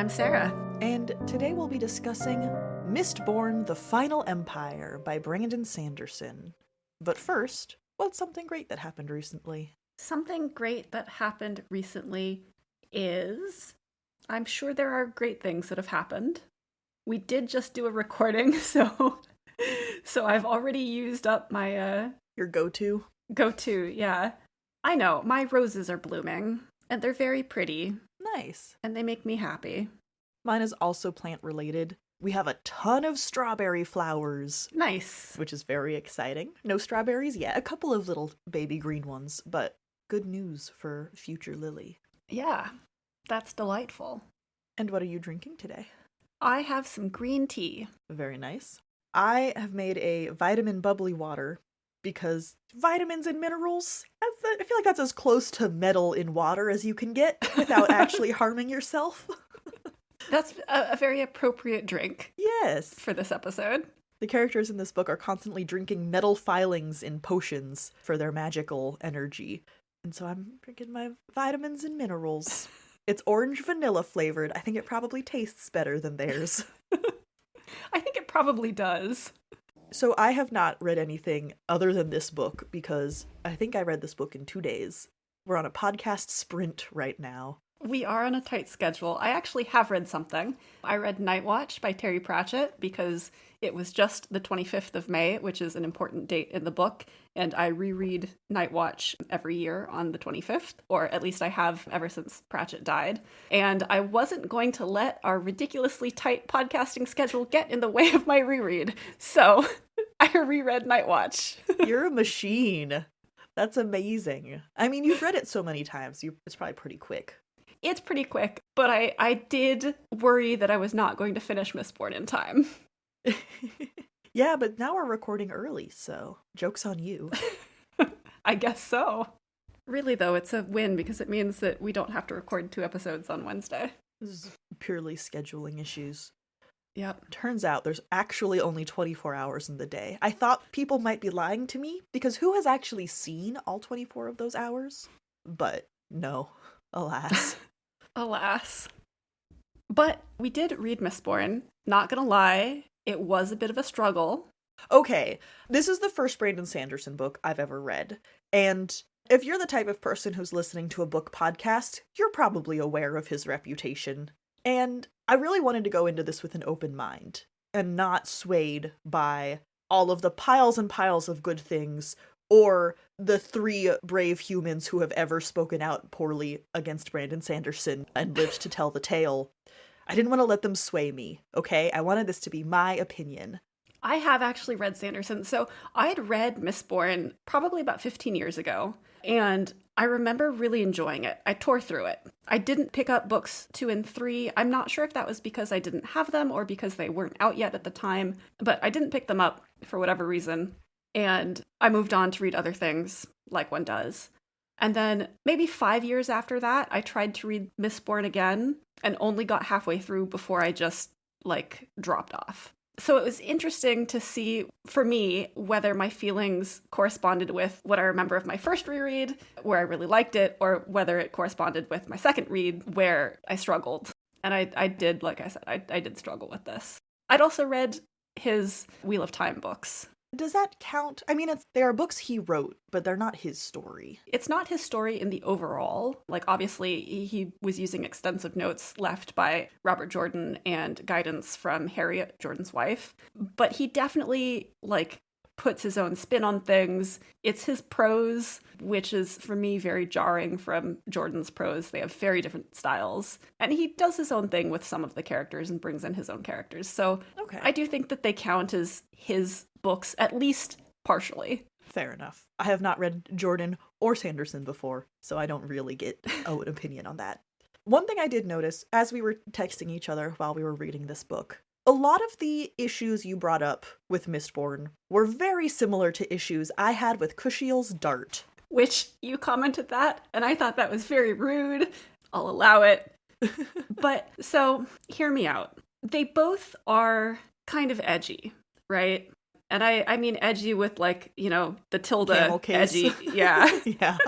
I'm Sarah. And today we'll be discussing Mistborn, The Final Empire by Brandon Sanderson. But first, what's something great that happened recently? Something great that happened recently is, I'm sure there are great things that have happened. We did just do a recording, so I've already used up my Your go-to? Go-to, yeah. I know, my roses are blooming, and they're very pretty. Nice. And they make me happy. Mine is also plant-related. We have a ton of strawberry flowers. Nice. Which is very exciting. No strawberries yet, a couple of little baby green ones, but good news for future Lily. Yeah, that's delightful. And what are you drinking today? I have some green tea. Very nice. I have made a vitamin bubbly water because vitamins and minerals, I feel like that's as close to metal in water as you can get without actually harming yourself. That's a very appropriate drink. Yes. For this episode. The characters in this book are constantly drinking metal filings in potions for their magical energy. And so I'm drinking my vitamins and minerals. It's orange vanilla flavored. I think it probably tastes better than theirs. I think it probably does. So I have not read anything other than this book because I think I read this book in 2 days. We're on a podcast sprint right now. We are on a tight schedule. I actually have read something. I read Night Watch by Terry Pratchett because it was just the 25th of May, which is an important date in the book, and I reread Night Watch every year on the 25th, or at least I have ever since Pratchett died. And I wasn't going to let our ridiculously tight podcasting schedule get in the way of my reread, so I reread Night Watch. You're a machine. That's amazing. I mean, you've read it so many times, it's probably pretty quick. It's pretty quick, but I did worry that I was not going to finish Mistborn in time. Yeah, but now we're recording early, so joke's on you. I guess so. Really, though, it's a win because it means that we don't have to record 2 episodes on Wednesday. This is purely scheduling issues. Yep. Turns out there's actually only 24 hours in the day. I thought people might be lying to me, because who has actually seen all 24 of those hours? But no, alas. Alas. But we did read Mistborn. Not gonna lie, it was a bit of a struggle. Okay, this is the first Brandon Sanderson book I've ever read. And if you're the type of person who's listening to a book podcast, you're probably aware of his reputation. And I really wanted to go into this with an open mind and not swayed by all of the piles and piles of good things or the 3 brave humans who have ever spoken out poorly against Brandon Sanderson and lived to tell the tale. I didn't want to let them sway me, okay? I wanted this to be my opinion. I have actually read Sanderson, so I had read Mistborn probably about 15 years ago, and I remember really enjoying it. I tore through it. I didn't pick up books 2 and 3. I'm not sure if that was because I didn't have them or because they weren't out yet at the time, but I didn't pick them up for whatever reason. And I moved on to read other things, like one does. And then maybe 5 years after that, I tried to read Mistborn again and only got halfway through before I just, dropped off. So it was interesting to see, for me, whether my feelings corresponded with what I remember of my first reread, where I really liked it, or whether it corresponded with my second read, where I struggled. And I did, like I said, I did struggle with this. I'd also read his Wheel of Time books. Does that count? I mean, they are books he wrote, but they're not his story. It's not his story in the overall. Obviously, he was using extensive notes left by Robert Jordan and guidance from Harriet, Jordan's wife. But he definitely, puts his own spin on things. It's his prose, which is, for me, very jarring from Jordan's prose. They have very different styles. And he does his own thing with some of the characters and brings in his own characters. So okay. I do think that they count as his books, at least partially. Fair enough. I have not read Jordan or Sanderson before, so I don't really get an opinion on that. One thing I did notice as we were texting each other while we were reading this book, a lot of the issues you brought up with Mistborn were very similar to issues I had with Kushiel's Dart. Which you commented that, and I thought that was very rude. I'll allow it. But, so, hear me out. They both are kind of edgy, right? And I mean edgy with, the tilde edgy. Yeah. Yeah.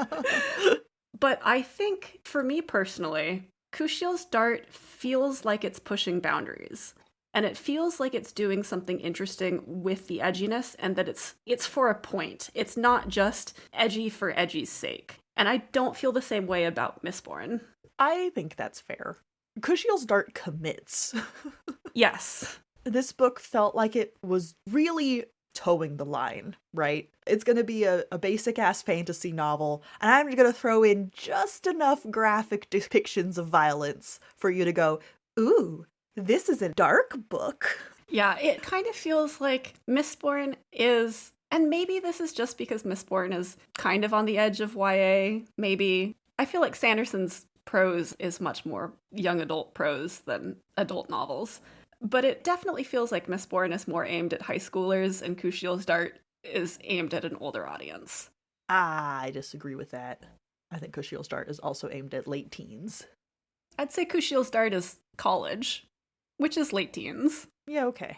But I think, for me personally, Kushiel's Dart feels like it's pushing boundaries. And it feels like it's doing something interesting with the edginess, and that it's for a point. It's not just edgy for edgy's sake. And I don't feel the same way about Mistborn. I think that's fair. Kushiel's Dart commits. Yes. This book felt like it was really towing the line, right? It's going to be a basic-ass fantasy novel, and I'm going to throw in just enough graphic depictions of violence for you to go, ooh, this is a dark book. Yeah, it kind of feels like Mistborn is, and maybe this is just because Mistborn is kind of on the edge of YA, maybe. I feel like Sanderson's prose is much more young adult prose than adult novels. But it definitely feels like Mistborn is more aimed at high schoolers, and Kushiel's Dart is aimed at an older audience. I disagree with that. I think Kushiel's Dart is also aimed at late teens. I'd say Kushiel's Dart is college, which is late teens. Yeah, okay.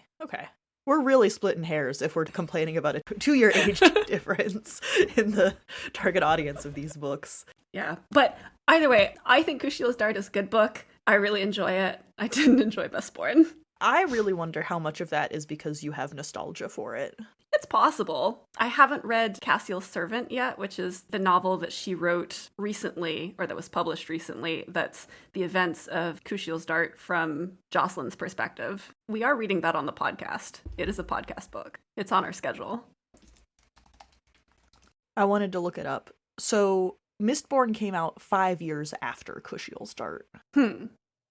We're really splitting hairs if we're complaining about a 2-year age difference in the target audience of these books. Yeah, but either way, I think Kushiel's Dart is a good book. I really enjoy it. I didn't enjoy Mistborn. I really wonder how much of that is because you have nostalgia for it. It's possible. I haven't read Cassiel's Servant yet, which is the novel that she wrote recently, or that was published recently, that's the events of Kushiel's Dart from Jocelyn's perspective. We are reading that on the podcast. It is a podcast book. It's on our schedule. I wanted to look it up. So, Mistborn came out 5 years after Kushiel's Dart.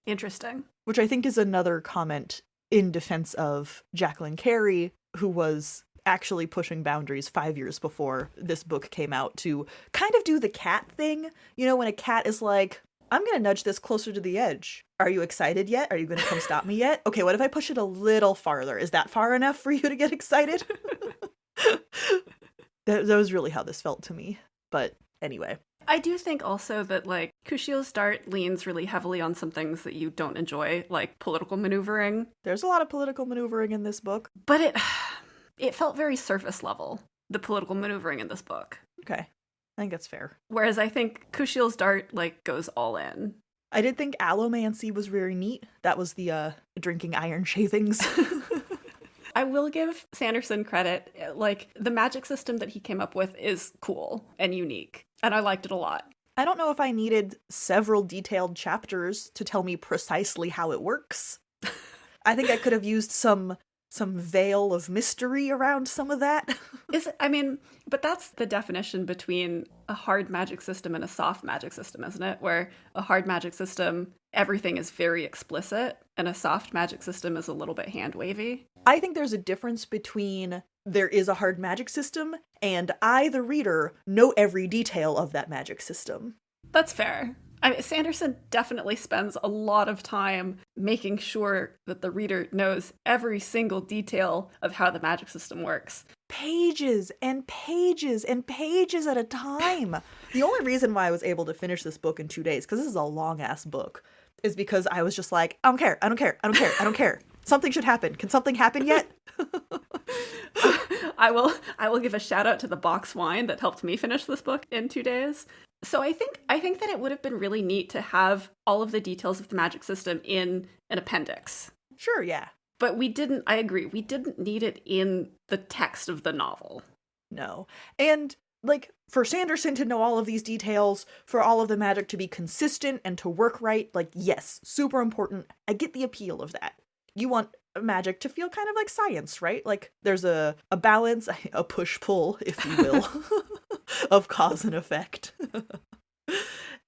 Interesting. Which I think is another comment in defense of Jacqueline Carey, who was actually pushing boundaries 5 years before this book came out to kind of do the cat thing. You know, when a cat is like, I'm going to nudge this closer to the edge. Are you excited yet? Are you going to come stop me yet? Okay, what if I push it a little farther? Is that far enough for you to get excited? That was really how this felt to me. But anyway. I do think also that, like, Kushiel's Dart leans really heavily on some things that you don't enjoy, like political maneuvering. There's a lot of political maneuvering in this book. But it felt very surface level, the political maneuvering in this book. Okay. I think that's fair. Whereas I think Kushiel's Dart, like, goes all in. I did think allomancy was very neat. That was the drinking iron shavings. I will give Sanderson credit. Like, the magic system that he came up with is cool and unique, and I liked it a lot. I don't know if I needed several detailed chapters to tell me precisely how it works. I think I could have used some veil of mystery around some of that. But that's the definition between a hard magic system and a soft magic system, isn't it? Where a hard magic system, everything is very explicit, and a soft magic system is a little bit hand-wavy. I think there's a difference between there is a hard magic system and I, the reader, know every detail of that magic system. That's fair. Sanderson definitely spends a lot of time making sure that the reader knows every single detail of how the magic system works. Pages and pages and pages at a time. The only reason why I was able to finish this book in 2 days, because this is a long-ass book, is because I was just like, I don't care. Something should happen. Can something happen yet? I will give a shout out to the box wine that helped me finish this book in 2 days. So I think that it would have been really neat to have all of the details of the magic system in an appendix. Sure, yeah. But I agree, we didn't need it in the text of the novel. No. And, like, for Sanderson to know all of these details, for all of the magic to be consistent and to work right, like, yes, super important. I get the appeal of that. You want magic to feel kind of like science, right? Like, there's a balance, a push-pull, if you will, of cause and effect.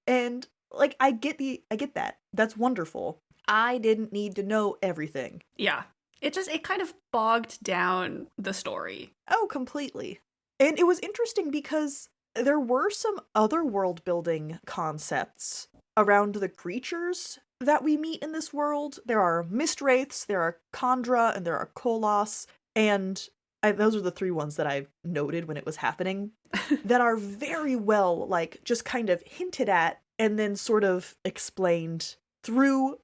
And, like, I get that. That's wonderful. I didn't need to know everything. Yeah. It kind of bogged down the story. Oh, completely. And it was interesting because there were some other world building concepts around the creatures that we meet in this world. There are mist wraiths, there are Kandra, and there are Kolos, and those are the 3 ones that I noted when it was happening, that are very well, like, just kind of hinted at and then sort of explained through,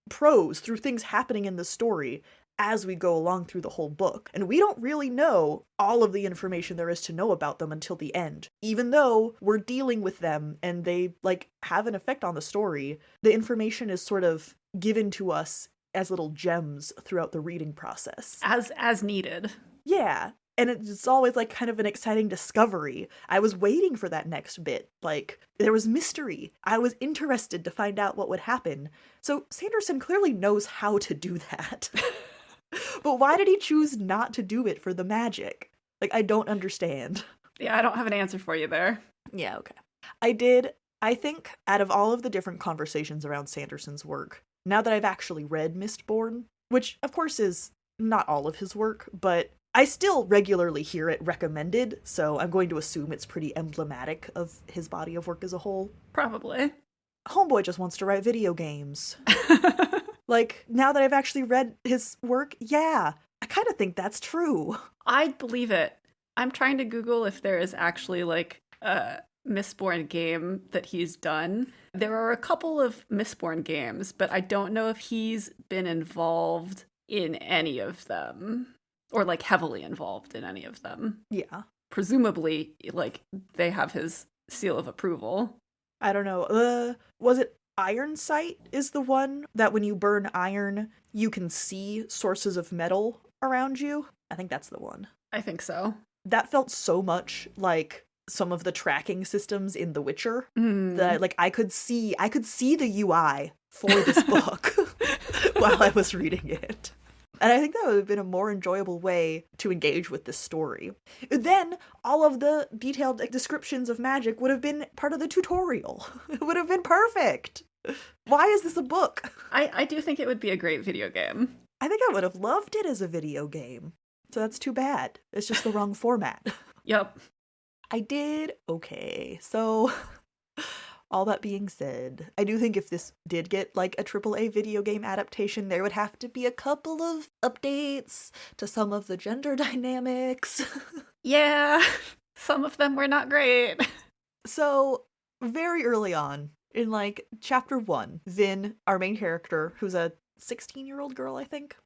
prose, through things happening in the story. as we go along through the whole book. And we don't really know all of the information there is to know about them until the end. Even though we're dealing with them and they, like, have an effect on the story, the information is sort of given to us as little gems throughout the reading process. As needed. Yeah. And it's always, like, kind of an exciting discovery. I was waiting for that next bit. Like, there was mystery. I was interested to find out what would happen. So Sanderson clearly knows how to do that. But why did he choose not to do it for the magic? Like, I don't understand. Yeah, I don't have an answer for you there. Yeah, okay. I think, out of all of the different conversations around Sanderson's work, now that I've actually read Mistborn, which, of course, is not all of his work, but I still regularly hear it recommended, so I'm going to assume it's pretty emblematic of his body of work as a whole. Probably. Homeboy just wants to write video games. Like, now that I've actually read his work, yeah, I kind of think that's true. I'd believe it. I'm trying to Google if there is actually, like, a Mistborn game that he's done. There are a couple of Mistborn games, but I don't know if he's been involved in any of them. Or, like, heavily involved in any of them. Yeah. Presumably, like, they have his seal of approval. I don't know. Was it Iron Sight is the one that when you burn iron, you can see sources of metal around you? I think that's the one. I think so. That felt so much like some of the tracking systems in The Witcher that, like, I could see the UI for this book while I was reading it. And I think that would have been a more enjoyable way to engage with this story. Then all of the detailed descriptions of magic would have been part of the tutorial. It would have been perfect. Why is this a book? I do think it would be a great video game. I think I would have loved it as a video game. So that's too bad. It's just the wrong format. Yep. I did okay. So all that being said, I do think if this did get, like, a AAA video game adaptation, there would have to be a couple of updates to some of the gender dynamics. Yeah, some of them were not great. So, very early on, in, like, chapter 1, Vin, our main character, who's a 16-year-old girl, I think?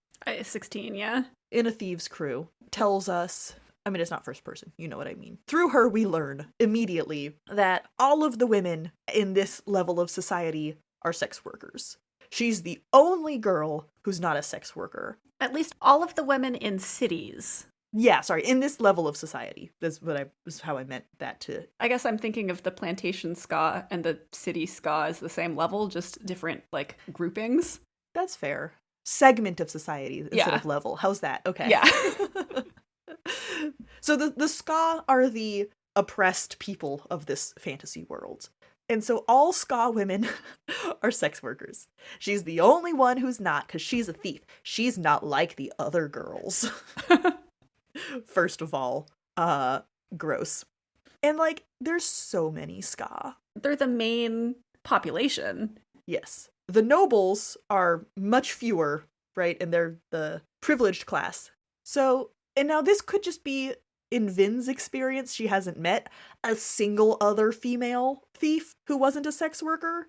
16, yeah. In a thieves' crew, tells us... I mean, it's not first person, you know what I mean. Through her, we learn immediately that all of the women in this level of society are sex workers. She's the only girl who's not a sex worker. At least all of the women in cities. Yeah, sorry, in this level of society. That's how I meant that to. I guess I'm thinking of the plantation ska and the city ska as the same level, just different, like, groupings. That's fair. Segment of society instead of level. How's that? Okay. Yeah. So the ska are the oppressed people of this fantasy world. And so all ska women are sex workers. She's the only one who's not, because she's a thief. She's not like the other girls. First of all, gross. And, like, there's so many ska. They're the main population. Yes. The nobles are much fewer, right? And they're the privileged class. So, and now this could just be in Vin's experience, she hasn't met a single other female thief who wasn't a sex worker.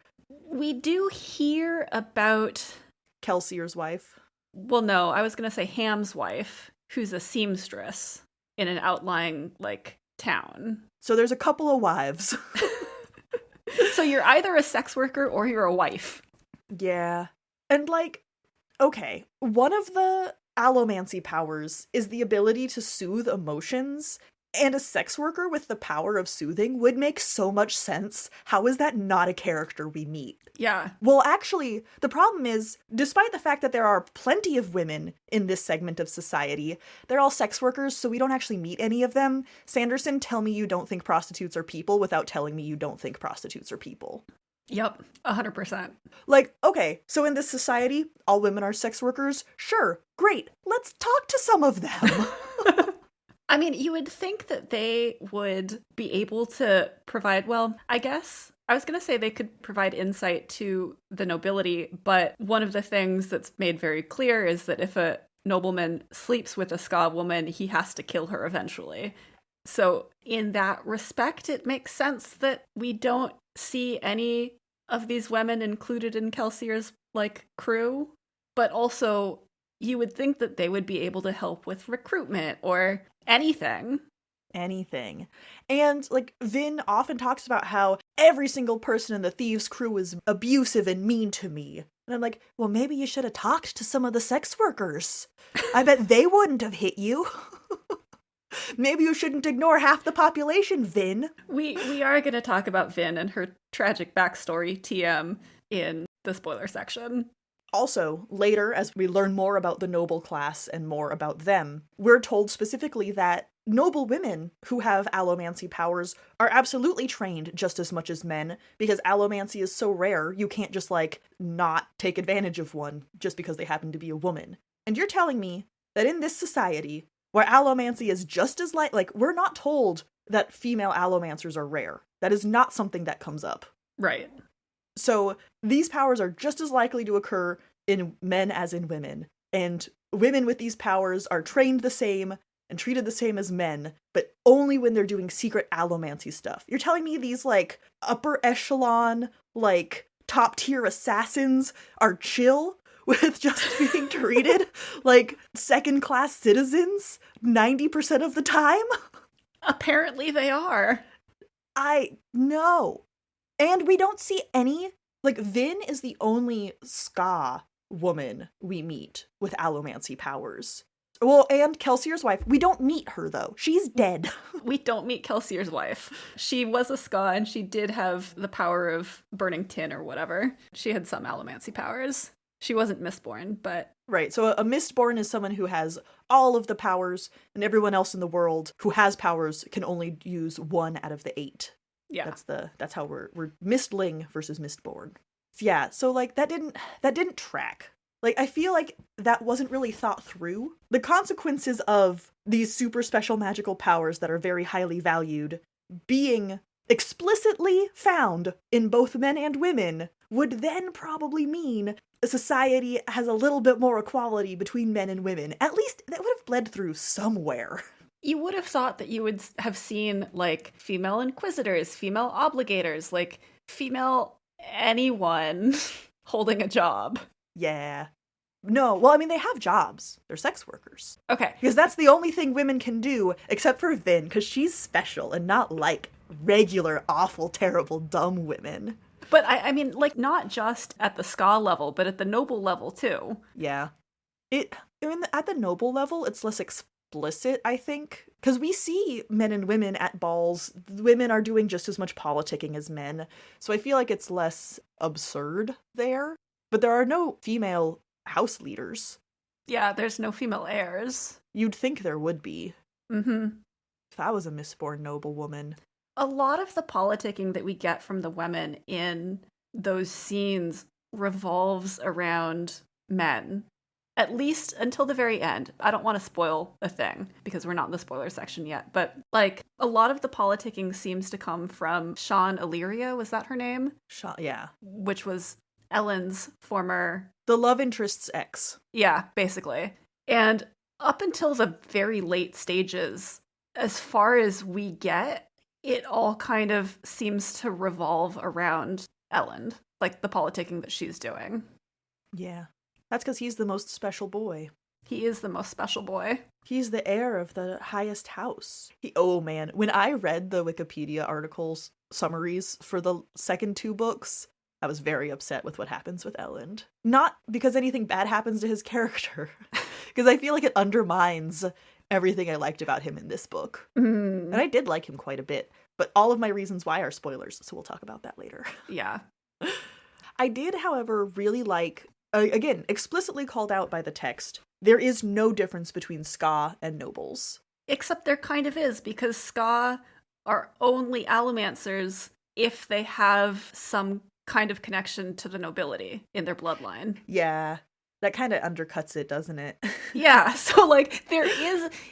We do hear about... Kelsier's wife. Well, no, I was going to say Ham's wife, who's a seamstress in an outlying, like, town. So there's a couple of wives. So you're either a sex worker or you're a wife. Yeah. And, like, okay, one of the allomancy powers is the ability to soothe emotions, and a sex worker with the power of soothing would make so much sense. How is that not a character we meet? Yeah. Well, actually, the problem is, despite the fact that there are plenty of women in this segment of society, they're all sex workers, so we don't actually meet any of them. Sanderson, tell me you don't think prostitutes are people without telling me you don't think prostitutes are people. Yep, 100%. Like, okay, so in this society, all women are sex workers? Sure, great, let's talk to some of them. I mean, you would think that they would be able to provide, well, I guess, I was going to say they could provide insight to the nobility, but one of the things that's made very clear is that if a nobleman sleeps with a ska woman, he has to kill her eventually. So in that respect, it makes sense that we don't see any of these women included in Kelsier's, like, crew. But also, You would think that they would be able to help with recruitment or anything. Anything. And, like, Vin often talks about how every single person in the Thieves' crew is abusive and mean to me. And I'm like, well, maybe you should have talked to some of the sex workers. I bet they wouldn't have hit you. Maybe you shouldn't ignore half the population, Vin. We are going to talk about Vin and her tragic backstory, TM, in the spoiler section. Also, later, as we learn more about the noble class and more about them, we're told specifically that noble women who have allomancy powers are absolutely trained just as much as men, because allomancy is so rare, you can't just, like, not take advantage of one just because they happen to be a woman. And you're telling me that in this society, where allomancy is just as like, we're not told that female allomancers are rare. That is not something that comes up. Right. So these powers are just as likely to occur in men as in women. And women with these powers are trained the same and treated the same as men, but only when they're doing secret allomancy stuff. You're telling me these, like, upper echelon, like, top tier assassins are chill with just being treated like second class citizens 90% of the time? Apparently they are. I know. And we don't see any, like, Vin is the only ska woman we meet with allomancy powers. Well, and Kelsier's wife. We don't meet her, though. She's dead. We don't meet Kelsier's wife. She was a ska, and she did have the power of burning tin or whatever. She had some allomancy powers. She wasn't Mistborn, but... Right, so a Mistborn is someone who has all of the powers, and everyone else in the world who has powers can only use 1 out of the 8. Yeah. That's how we're Mistling versus Mistborn. Yeah, so, like, that didn't track. Like, I feel like that wasn't really thought through. The consequences of these super special magical powers that are very highly valued being explicitly found in both men and women would then probably mean a society has a little bit more equality between men and women. At least that would have bled through somewhere. You would have thought that you would have seen, like, female inquisitors, female obligators, like, female anyone holding a job. Yeah. No, well, I mean, they have jobs. They're sex workers. Okay. Because that's the only thing women can do, except for Vin, because she's special and not like regular, awful, terrible, dumb women. But, I mean, like, not just at the ska level, but at the noble level, too. Yeah. At the noble level, it's less explicit, I think. Because we see men and women at balls. Women are doing just as much politicking as men. So I feel like it's less absurd there. But there are no female house leaders. Yeah, there's no female heirs. You'd think there would be. Mm-hmm. If I was a Mistborn noblewoman. A lot of the politicking that we get from the women in those scenes revolves around men. At least until the very end. I don't want to spoil a thing, because we're not in the spoiler section yet. But, like, a lot of the politicking seems to come from Sean Illyria, was that her name? Yeah. Which was Ellen's former... The love interest's ex. Yeah, basically. And up until the very late stages, as far as we get, it all kind of seems to revolve around Ellen, like the politicking that she's doing. Yeah. That's because he's the most special boy. He is the most special boy. He's the heir of the highest house. Oh man, when I read the Wikipedia articles, summaries for the second 2 books, I was very upset with what happens with Elend. Not because anything bad happens to his character, because I feel like it undermines everything I liked about him in this book. And I did like him quite a bit, but all of my reasons why are spoilers, so we'll talk about that later. Yeah. I did, however, really like, again, explicitly called out by the text, there is no difference between ska and nobles. Except there kind of is, because ska are only allomancers if they have some kind of connection to the nobility in their bloodline. Yeah. That kind of undercuts it, doesn't it? Yeah, so, like,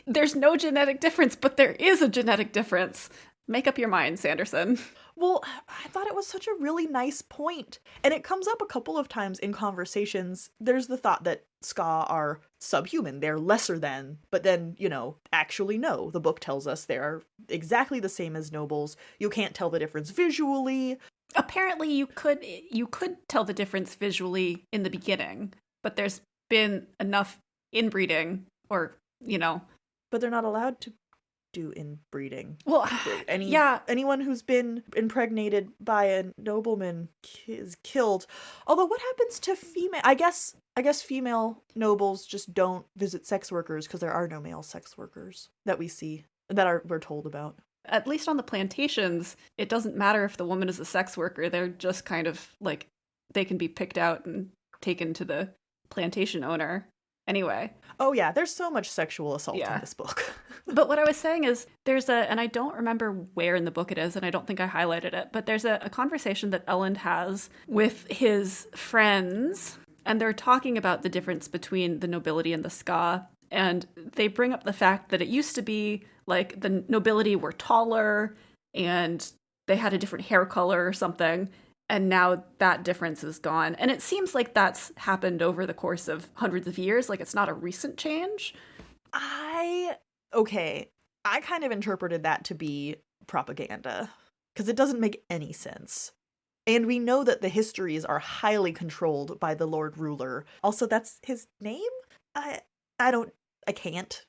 there's no genetic difference, but there is a genetic difference. Make up your mind, Sanderson. Well, I thought it was such a really nice point. And it comes up a couple of times in conversations. There's the thought that ska are subhuman, they're lesser than, but then, actually no. The book tells us they're exactly the same as nobles. You can't tell the difference visually. Apparently you could tell the difference visually in the beginning, but there's been enough inbreeding or, But they're not allowed to do inbreeding. Well, Anyone who's been impregnated by a nobleman is killed. Although what happens to female? I guess female nobles just don't visit sex workers because there are no male sex workers that we see we're told about. At least on the plantations, it doesn't matter if the woman is a sex worker. They're just kind of like, they can be picked out and taken to the plantation owner. Anyway. Oh yeah, there's so much sexual assault in this book. But what I was saying is and I don't remember where in the book it is, and I don't think I highlighted it, but there's a conversation that Elend has with his friends, and they're talking about the difference between the nobility and the ska, and they bring up the fact that it used to be like the nobility were taller, and they had a different hair color or something, and now that difference is gone. And it seems like that's happened over the course of hundreds of years. Like, it's not a recent change. I kind of interpreted that to be propaganda, because it doesn't make any sense. And we know that the histories are highly controlled by the Lord Ruler. Also, that's his name? I can't.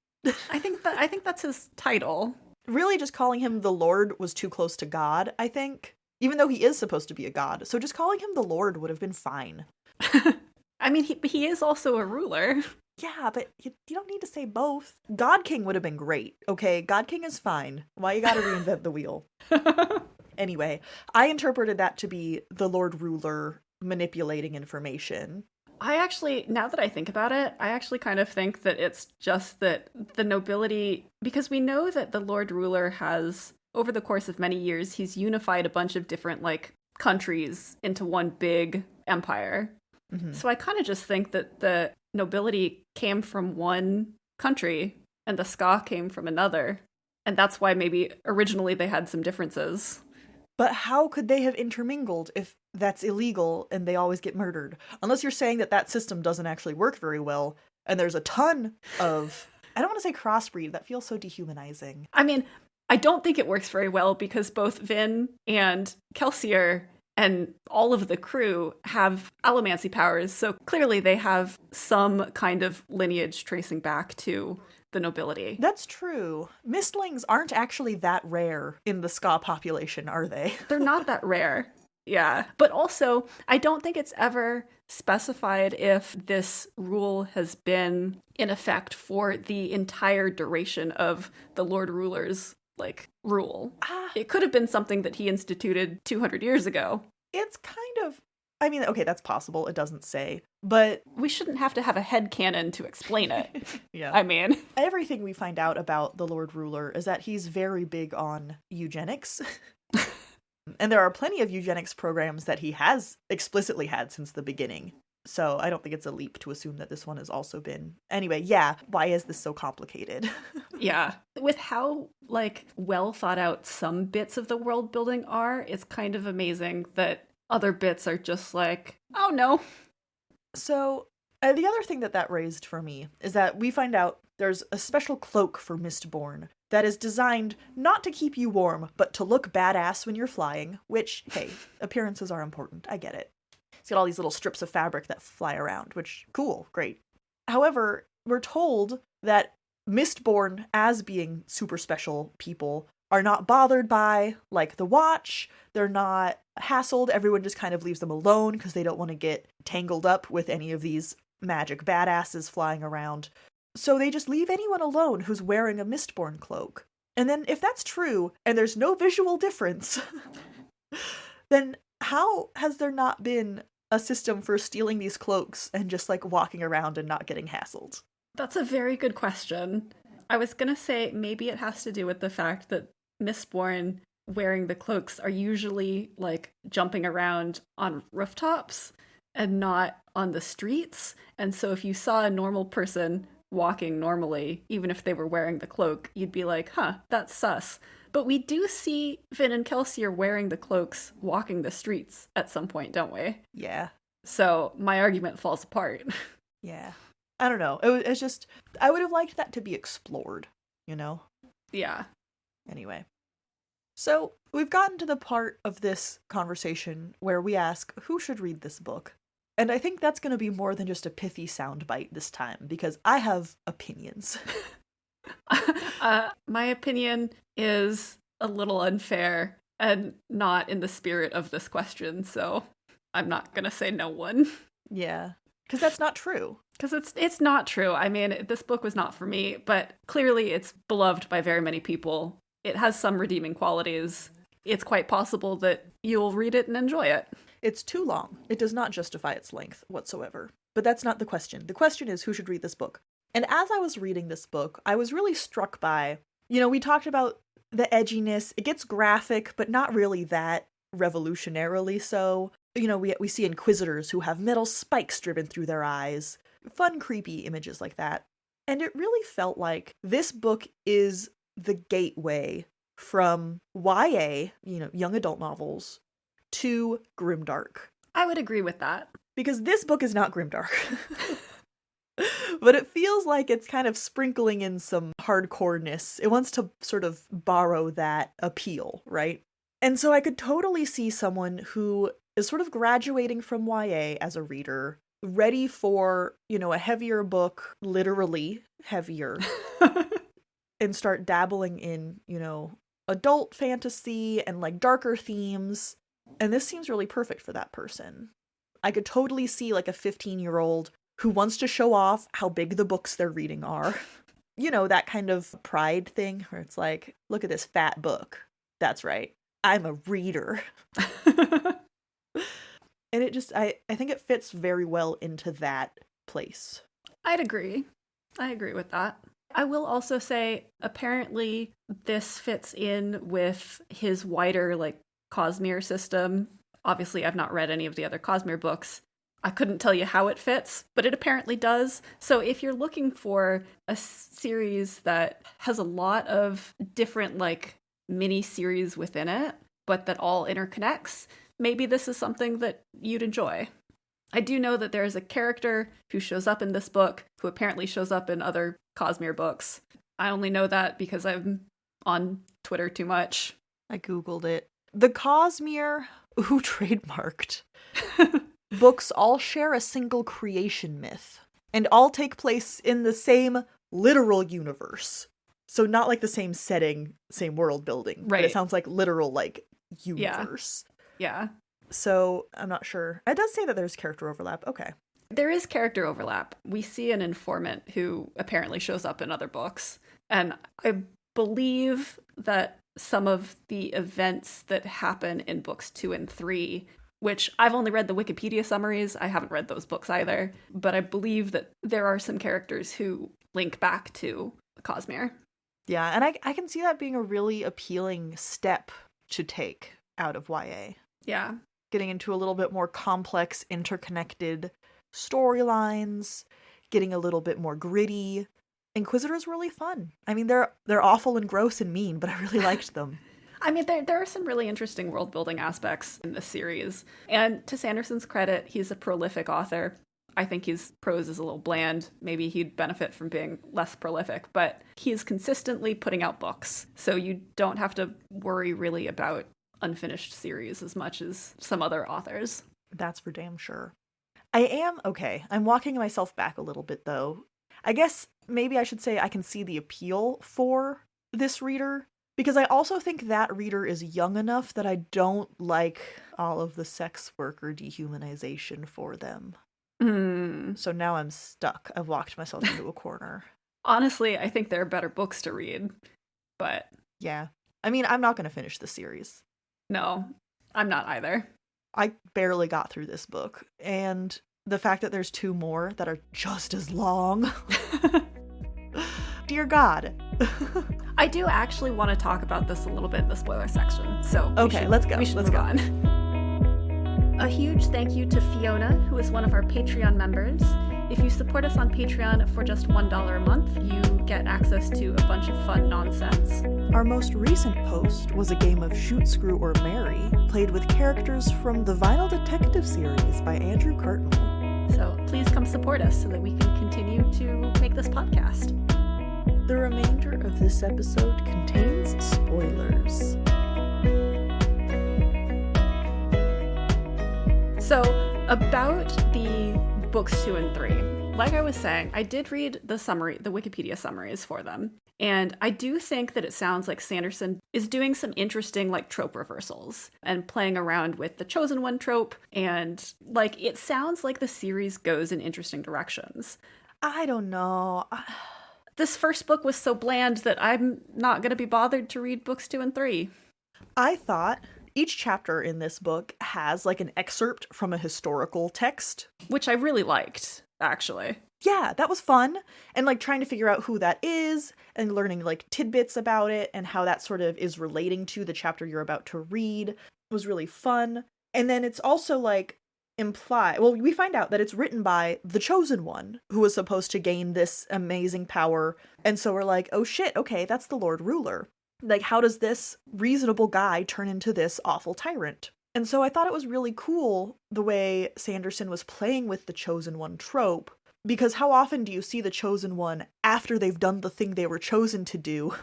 I think that's his title. Really, just calling him the Lord was too close to God, I think. Even though he is supposed to be a god. So just calling him the Lord would have been fine. I mean, he is also a ruler. Yeah, but you don't need to say both. God King would have been great, okay? God King is fine. Why you gotta reinvent the wheel? Anyway, I interpreted that to be the Lord Ruler manipulating information. I actually, now that I think about it, I actually kind of think that it's just that the nobility, because we know that the Lord Ruler has, over the course of many years, he's unified a bunch of different, like, countries into one big empire. Mm-hmm. So I kind of just think that the nobility came from one country and the ska came from another. And that's why maybe originally they had some differences. But how could they have intermingled if that's illegal and they always get murdered? Unless you're saying that system doesn't actually work very well and there's a ton of, I don't want to say crossbreed, that feels so dehumanizing. I mean, I don't think it works very well because both Vin and Kelsier and all of the crew have allomancy powers, so clearly they have some kind of lineage tracing back to the nobility. That's true. Mistlings aren't actually that rare in the ska population, are they? They're not that rare. Yeah. But also, I don't think it's ever specified if this rule has been in effect for the entire duration of the Lord Ruler's rule. It could have been something that he instituted 200 years ago. It's kind of, I mean, okay, that's possible. It doesn't say, but we shouldn't have to have a headcanon to explain it. Yeah. I mean, everything we find out about the Lord Ruler is that he's very big on eugenics. And there are plenty of eugenics programs that he has explicitly had since the beginning. So I don't think it's a leap to assume that this one has also been. Anyway, yeah, why is this so complicated? Yeah. With how, well thought out some bits of the world building are, it's kind of amazing that other bits are just oh no. So the other thing that raised for me is that we find out there's a special cloak for Mistborn that is designed not to keep you warm, but to look badass when you're flying, which, hey, appearances are important. I get it. It's got all these little strips of fabric that fly around, which, cool, great. However, we're told that Mistborn, as being super special people, are not bothered by, the Watch. They're not hassled. Everyone just kind of leaves them alone because they don't want to get tangled up with any of these magic badasses flying around. So they just leave anyone alone who's wearing a Mistborn cloak. And then if that's true, and there's no visual difference, then how has there not been a system for stealing these cloaks and just walking around and not getting hassled? That's a very good question. I was gonna say maybe it has to do with the fact that Mistborn wearing the cloaks are usually jumping around on rooftops and not on the streets. And so if you saw a normal person walking normally, even if they were wearing the cloak, you'd be like, huh, that's sus. But we do see Vin and Kelsier wearing the cloaks walking the streets at some point, don't we? Yeah. So my argument falls apart. Yeah. I don't know. It's just, I would have liked that to be explored, Yeah. Anyway. So we've gotten to the part of this conversation where we ask, who should read this book? And I think that's going to be more than just a pithy soundbite this time, because I have opinions. My opinion is a little unfair and not in the spirit of this question, so I'm not going to say no one. Yeah, because that's not true. Because it's not true. I mean, this book was not for me, but clearly it's beloved by very many people. It has some redeeming qualities. It's quite possible that you'll read it and enjoy it. It's too long. It does not justify its length whatsoever. But that's not the question. The question is, who should read this book? And as I was reading this book, I was really struck by, we talked about the edginess. It gets graphic, but not really that revolutionarily so. We see inquisitors who have metal spikes driven through their eyes. Fun, creepy images like that. And it really felt like this book is the gateway from YA, young adult novels, to Grimdark. I would agree with that. Because this book is not Grimdark. But it feels like it's kind of sprinkling in some hardcoreness. It wants to sort of borrow that appeal, right? And so I could totally see someone who is sort of graduating from YA as a reader, ready for, a heavier book, literally heavier, and start dabbling in, adult fantasy and like darker themes. And this seems really perfect for that person. I could totally see like a 15-year-old who wants to show off how big the books they're reading are. That kind of pride thing where it's like, look at this fat book. That's right. I'm a reader. And it just, I think it fits very well into that place. I'd agree. I agree with that. I will also say, apparently, this fits in with his wider, Cosmere system. Obviously, I've not read any of the other Cosmere books. I couldn't tell you how it fits, but it apparently does. So if you're looking for a series that has a lot of different, mini-series within it, but that all interconnects, maybe this is something that you'd enjoy. I do know that there is a character who shows up in this book who apparently shows up in other Cosmere books. I only know that because I'm on Twitter too much. I googled it. The Cosmere, who trademarked, books all share a single creation myth, and all take place in the same literal universe. So not like the same setting, same world building, right? But it sounds like literal, universe. Yeah. So I'm not sure. It does say that there's character overlap. Okay. There is character overlap. We see an informant who apparently shows up in other books. And I believe that some of the events that happen in books 2 and 3, which I've only read the Wikipedia summaries, I haven't read those books either, but I believe that there are some characters who link back to Cosmere. Yeah, and I can see that being a really appealing step to take out of YA. Yeah. Getting into a little bit more complex, interconnected storylines, getting a little bit more gritty. Inquisitor's really fun. I mean, they're awful and gross and mean, but I really liked them. I mean, there are some really interesting world-building aspects in this series. And to Sanderson's credit, he's a prolific author. I think his prose is a little bland. Maybe he'd benefit from being less prolific, but he's consistently putting out books. So you don't have to worry really about unfinished series as much as some other authors. That's for damn sure. I'm walking myself back a little bit, though. I guess maybe I should say I can see the appeal for this reader, because I also think that reader is young enough that I don't like all of the sex worker dehumanization for them. So now I'm stuck. I've walked myself into a corner. Honestly, I think there are better books to read, but... Yeah. I mean, I'm not going to finish the series. No, I'm not either. I barely got through this book, and the fact that there's 2 more that are just as long. Dear God. I do actually want to talk about this a little bit in the spoiler section, so okay, let's go. We should move on. A huge thank you to Fiona, who is one of our Patreon members. If you support us on Patreon for just $1 a month, you get access to a bunch of fun nonsense. Our most recent post was a game of Shoot, Screw, or Marry, played with characters from the Vinyl Detective series by Andrew Cartmel. So please come support us so that we can continue to make this podcast. The remainder of this episode contains spoilers. So, about the books 2 and 3. Like I was saying, I did read the Wikipedia summaries for them. And I do think that it sounds like Sanderson is doing some interesting like trope reversals and playing around with the chosen one trope. And like, it sounds like the series goes in interesting directions. I don't know. This first book was so bland that I'm not going to be bothered to read books 2 and 3. I thought each chapter in this book has like an excerpt from a historical text, which I really liked, actually. Yeah, that was fun. And like trying to figure out who that is and learning like tidbits about it and how that sort of is relating to the chapter you're about to read was really fun. And then it's also like we find out that it's written by the Chosen One, who was supposed to gain this amazing power. And so we're like, oh shit, okay, that's the Lord Ruler. Like, how does this reasonable guy turn into this awful tyrant? And so I thought it was really cool the way Sanderson was playing with the Chosen One trope. Because how often do you see the Chosen One after they've done the thing they were chosen to do?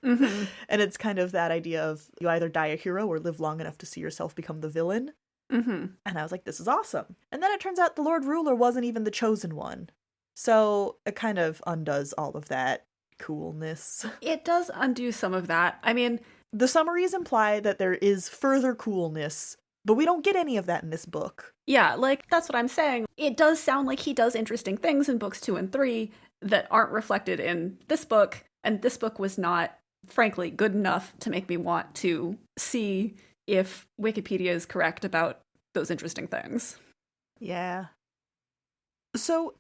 Mm-hmm. And it's kind of that idea of you either die a hero or live long enough to see yourself become the villain. Mm-hmm. And I was like, this is awesome. And then it turns out the Lord Ruler wasn't even the Chosen One. So it kind of undoes all of that coolness. It does undo some of that. I mean, the summaries imply that there is further coolness, but we don't get any of that in this book. Yeah, like, that's what I'm saying. It does sound like he does interesting things in books 2 and 3 that aren't reflected in this book, and this book was not, frankly, good enough to make me want to see if Wikipedia is correct about those interesting things. Yeah. So,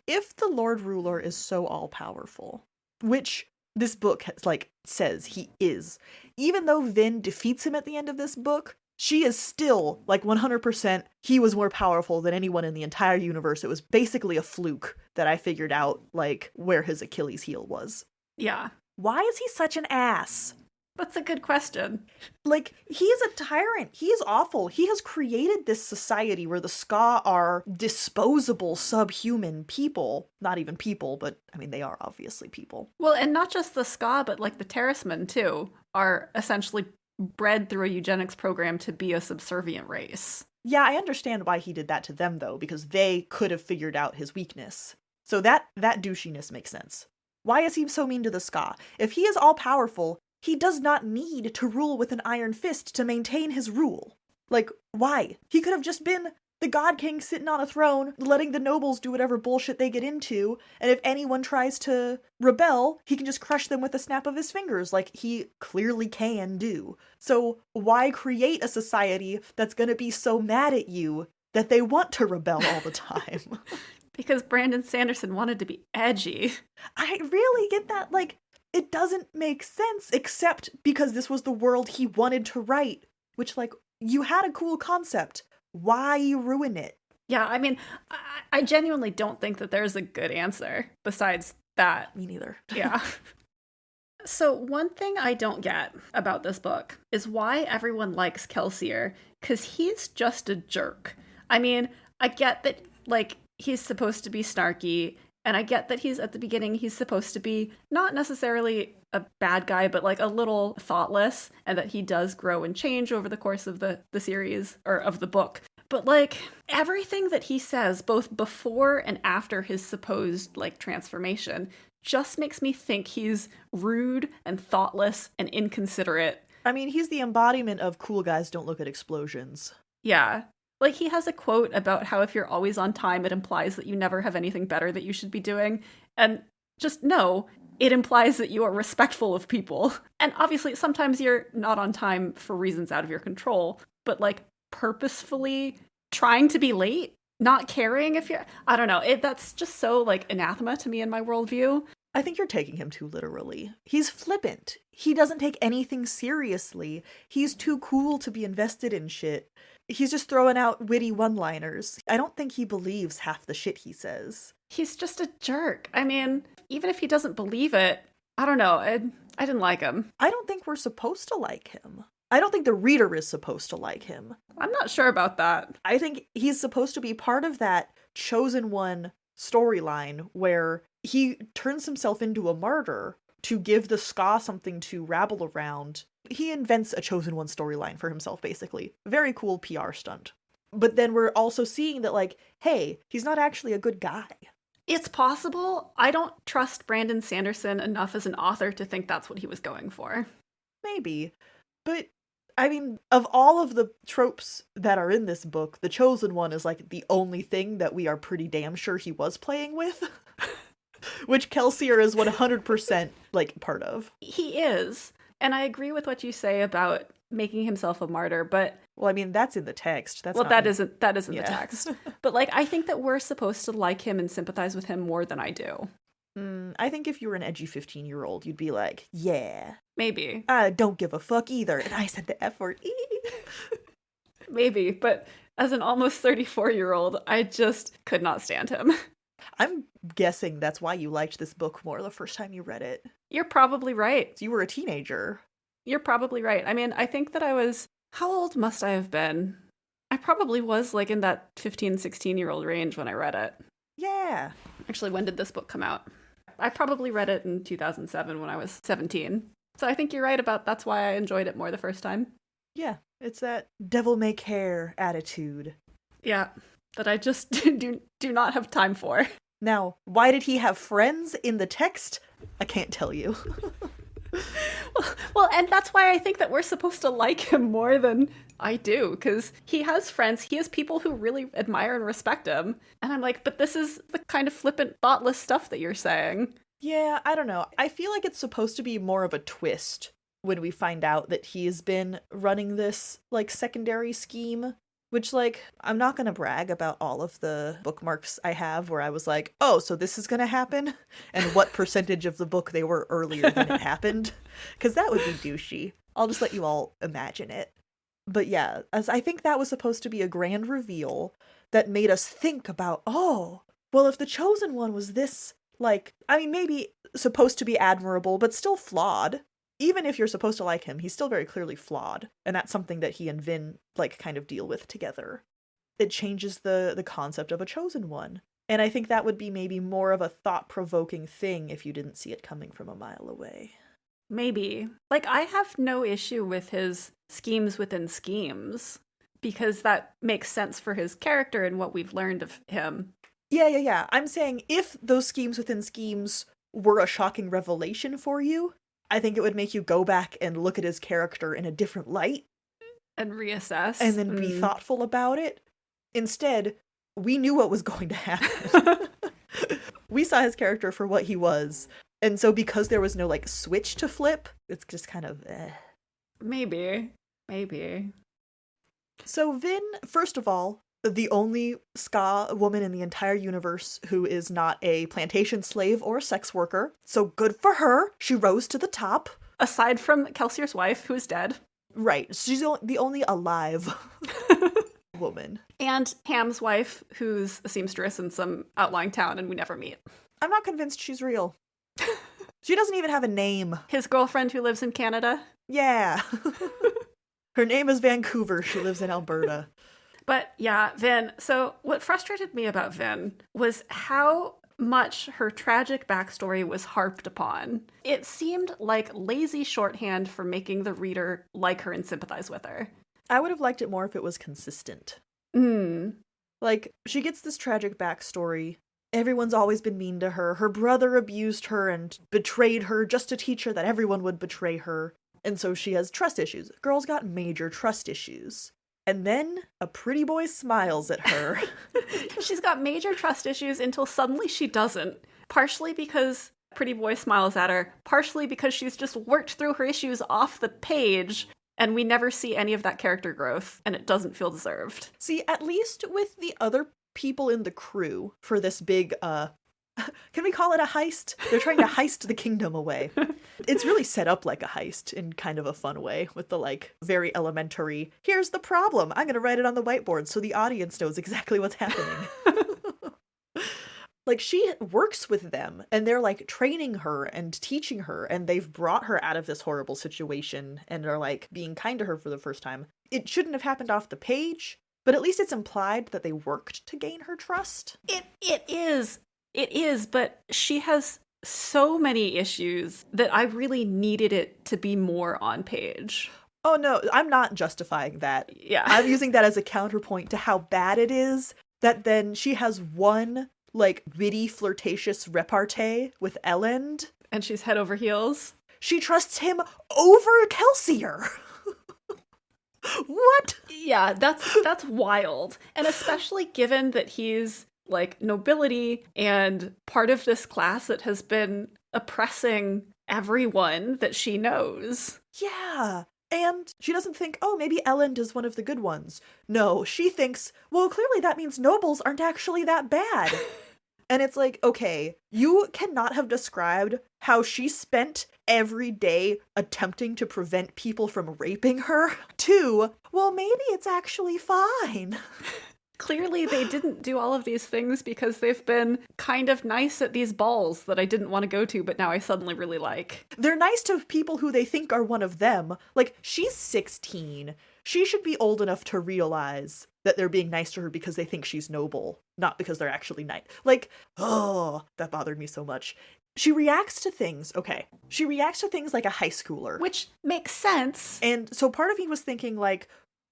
if the Lord Ruler is so all-powerful, which this book has, like, says he is, even though Vin defeats him at the end of this book, she is still, like, 100%, he was more powerful than anyone in the entire universe. It was basically a fluke that I figured out, like, where his Achilles heel was. Yeah. Why is he such an ass? That's a good question. Like, he is a tyrant. He is awful. He has created this society where the Ska are disposable, subhuman people. Not even people, but, I mean, they are obviously people. Well, and not just the Ska, but, like, the Terracemen, too, are essentially bred through a eugenics program to be a subservient race. Yeah, I understand why he did that to them, though, because they could have figured out his weakness. So that douchiness makes sense. Why is he so mean to the Ska? If he is all-powerful, he does not need to rule with an iron fist to maintain his rule. Like, why? He could have just been the God King sitting on a throne, letting the nobles do whatever bullshit they get into, and if anyone tries to rebel, he can just crush them with a snap of his fingers, like he clearly can do. So why create a society that's gonna be so mad at you that they want to rebel all the time? Because Brandon Sanderson wanted to be edgy. I really get that, like, it doesn't make sense, except because this was the world he wanted to write, which, like, you had a cool concept. Why ruin it? Yeah, I mean, I genuinely don't think that there's a good answer besides that. Me neither. Yeah. So one thing I don't get about this book is why everyone likes Kelsier, because he's just a jerk. I mean, I get that, like, he's supposed to be snarky, and I get that at the beginning, he's supposed to be not necessarily a bad guy, but like a little thoughtless, and that he does grow and change over the course of the series, or of the book. But like, everything that he says, both before and after his supposed like transformation, just makes me think he's rude and thoughtless and inconsiderate. I mean, he's the embodiment of cool guys don't look at explosions. Yeah. Like, he has a quote about how if you're always on time, it implies that you never have anything better that you should be doing. And just no, it implies that you are respectful of people. And obviously, sometimes you're not on time for reasons out of your control, but like purposefully trying to be late, not caring if you're, I don't know, that's just so like anathema to me in my worldview. I think you're taking him too literally. He's flippant. He doesn't take anything seriously. He's too cool to be invested in shit. He's just throwing out witty one-liners. I don't think he believes half the shit he says. He's just a jerk. I mean, even if he doesn't believe it, I don't know. I didn't like him. I don't think we're supposed to like him. I don't think the reader is supposed to like him. I'm not sure about that. I think he's supposed to be part of that Chosen One storyline where he turns himself into a martyr to give the Ska something to rabble around. He invents a Chosen One storyline for himself, basically. Very cool PR stunt. But then we're also seeing that, like, hey, he's not actually a good guy. It's possible. I don't trust Brandon Sanderson enough as an author to think that's what he was going for. Maybe. But, I mean, of all of the tropes that are in this book, the chosen one is, like, the only thing that we are pretty damn sure he was playing with. Which Kelsier is 100%, like, part of. He is. And I agree with what you say about making himself a martyr, but... Well, I mean, that's in the text. That's that isn't the text. But, like, I think that we're supposed to like him and sympathize with him more than I do. I think if you were an edgy 15-year-old, you'd be like, yeah. Maybe. I don't give a fuck either. And I said the F word. Maybe, but as an almost 34-year-old, I just could not stand him. I'm guessing that's why you liked this book more the first time you read it. You're probably right. You were a teenager. You're probably right. I mean, I think that I was... How old must I have been? I probably was, like, in that 15, 16-year-old range when I read it. Yeah. Actually, when did this book come out? I probably read it in 2007 when I was 17. So I think you're right about that's why I enjoyed it more the first time. Yeah, it's that devil-may-care attitude. Yeah, that I just do not have time for. Now, why did he have friends in the text? I can't tell you. Well, and that's why I think that we're supposed to like him more than I do, because he has friends, he has people who really admire and respect him, and I'm like, but this is the kind of flippant, thoughtless stuff that you're saying. Yeah, I don't know. I feel like it's supposed to be more of a twist when we find out that he's been running this, like, secondary scheme. Which, like, I'm not gonna brag about all of the bookmarks I have where I was like, oh, so this is gonna happen? And what percentage of the book they were earlier than it happened? Because that would be douchey. I'll just let you all imagine it. But yeah, as I think that was supposed to be a grand reveal that made us think about, oh, well, if the chosen one was this, like, I mean, maybe supposed to be admirable, but still flawed. Even if you're supposed to like him, he's still very clearly flawed. And that's something that he and Vin, like, kind of deal with together. It changes the concept of a chosen one. And I think that would be maybe more of a thought-provoking thing if you didn't see it coming from a mile away. Maybe. Like, I have no issue with his schemes within schemes, because that makes sense for his character and what we've learned of him. Yeah. I'm saying if those schemes within schemes were a shocking revelation for you, I think it would make you go back and look at his character in a different light. And reassess. And then be thoughtful about it. Instead, we knew what was going to happen. We saw his character for what he was. And so because there was no, like, switch to flip, it's just kind of Maybe. So Vin, first of all, the only ska woman in the entire universe who is not a plantation slave or a sex worker. So good for her. She rose to the top. Aside from Kelsier's wife, who is dead. Right. She's the only alive woman. And Ham's wife, who's a seamstress in some outlying town and we never meet. I'm not convinced she's real. She doesn't even have a name. His girlfriend who lives in Canada? Yeah. Her name is Vancouver. She lives in Alberta. But yeah, Vin. So what frustrated me about Vin was how much her tragic backstory was harped upon. It seemed like lazy shorthand for making the reader like her and sympathize with her. I would have liked it more if it was consistent. Like, she gets this tragic backstory. Everyone's always been mean to her. Her brother abused her and betrayed her just to teach her that everyone would betray her. And so she has trust issues. Girl's got major trust issues. And then a pretty boy smiles at her. She's got major trust issues until suddenly she doesn't. Partially because pretty boy smiles at her. Partially because she's just worked through her issues off the page. And we never see any of that character growth. And it doesn't feel deserved. See, at least with the other people in the crew for this big, can we call it a heist? They're trying to heist the kingdom away. It's really set up like a heist in kind of a fun way with the, like, very elementary, here's the problem, I'm gonna write it on the whiteboard so the audience knows exactly what's happening. Like, she works with them, and they're, like, training her and teaching her, and they've brought her out of this horrible situation and are, like, being kind to her for the first time. It shouldn't have happened off the page, but at least it's implied that they worked to gain her trust. It is, but she has so many issues that I really needed it to be more on page. Oh no, I'm not justifying that. Yeah. I'm using that as a counterpoint to how bad it is that then she has one, like, witty, flirtatious repartee with Elend. And she's head over heels. She trusts him over Kelsier. What? Yeah, that's wild. And especially given that he's like nobility and part of this class that has been oppressing everyone that she knows. Yeah. And she doesn't think, oh, maybe Elend is one of the good ones. No, she thinks, well, clearly that means nobles aren't actually that bad. And it's like, okay, you cannot have described how she spent every day attempting to prevent people from raping her to, well, maybe it's actually fine. Clearly they didn't do all of these things because they've been kind of nice at these balls that I didn't want to go to, but now I suddenly really like. They're nice to people who they think are one of them. Like, she's 16. She should be old enough to realize that they're being nice to her because they think she's noble, not because they're actually nice. Like, oh, that bothered me so much. She reacts to things, okay. She reacts to things like a high schooler. Which makes sense. And so part of me was thinking, like,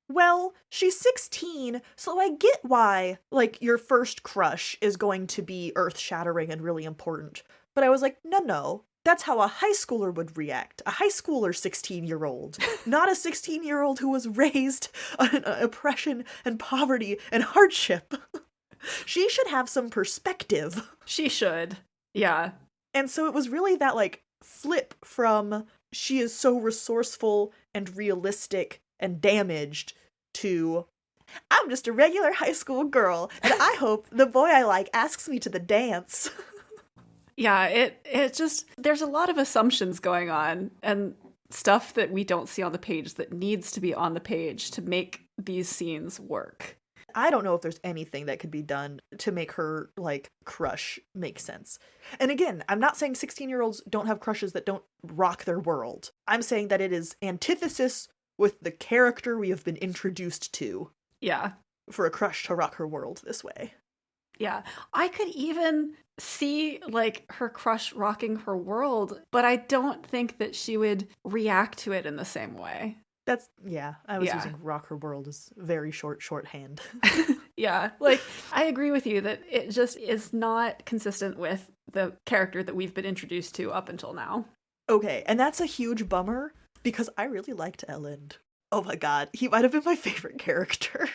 well, she's 16, so I get why, like, your first crush is going to be earth-shattering and really important. But I was like, no. That's how a high schooler would react. A high schooler 16-year-old. Not a 16-year-old who was raised on oppression and poverty and hardship. She should have some perspective. She should. Yeah. And so it was really that, like, flip from she is so resourceful and realistic and damaged to I'm just a regular high school girl and I hope the boy I like asks me to the dance. Yeah, it just, there's a lot of assumptions going on and stuff that we don't see on the page that needs to be on the page to make these scenes work. I don't know if there's anything that could be done to make her, like, crush make sense. And again, I'm not saying 16-year-olds don't have crushes that don't rock their world. I'm saying that it is antithesis with the character we have been introduced to. Yeah. For a crush to rock her world this way. Yeah. I could even see, like, her crush rocking her world, but I don't think that she would react to it in the same way. That's, yeah, I was using rock her world as very shorthand. Yeah, like, I agree with you that it just is not consistent with the character that we've been introduced to up until now. Okay, and that's a huge bummer, because I really liked Elend. Oh my god, he might have been my favorite character.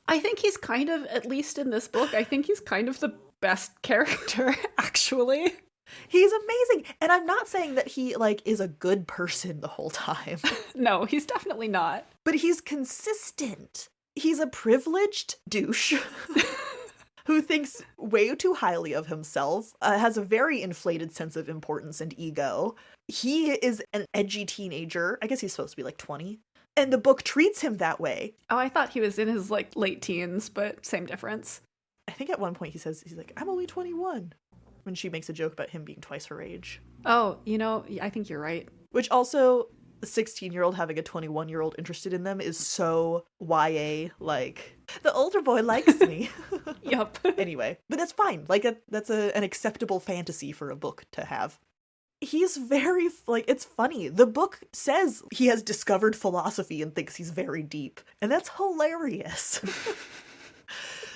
I think he's kind of, at least in this book, I think he's kind of the best character, actually. He's amazing. And I'm not saying that he, like, is a good person the whole time. No, he's definitely not. But he's consistent. He's a privileged douche who thinks way too highly of himself, has a very inflated sense of importance and ego. He is an edgy teenager. I guess he's supposed to be like 20. And the book treats him that way. Oh, I thought he was in his, like, late teens, but same difference. I think at one point he says, he's like, I'm only 21. When she makes a joke about him being twice her age. Oh, you know, I think you're right. Which also, a 16-year-old having a 21-year-old interested in them is so YA, like, the older boy likes me. Yup. Anyway, but that's fine. Like, that's an acceptable fantasy for a book to have. He's very, like, it's funny. The book says he has discovered philosophy and thinks he's very deep. And that's hilarious.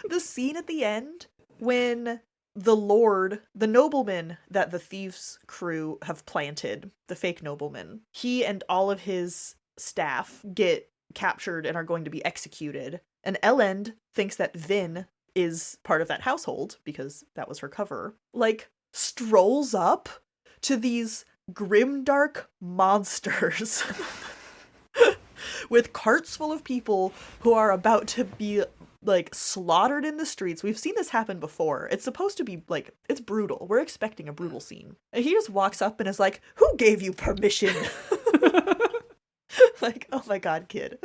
The scene at the end when the lord, the nobleman that the thieves' crew have planted, the fake nobleman, he and all of his staff get captured and are going to be executed. And Elend thinks that Vin is part of that household, because that was her cover, like, strolls up to these grimdark monsters with carts full of people who are about to be, like, slaughtered in the streets. We've seen this happen before. It's supposed to be, like, it's brutal. We're expecting a brutal scene. And he just walks up and is like, who gave you permission? Like, oh my god, kid.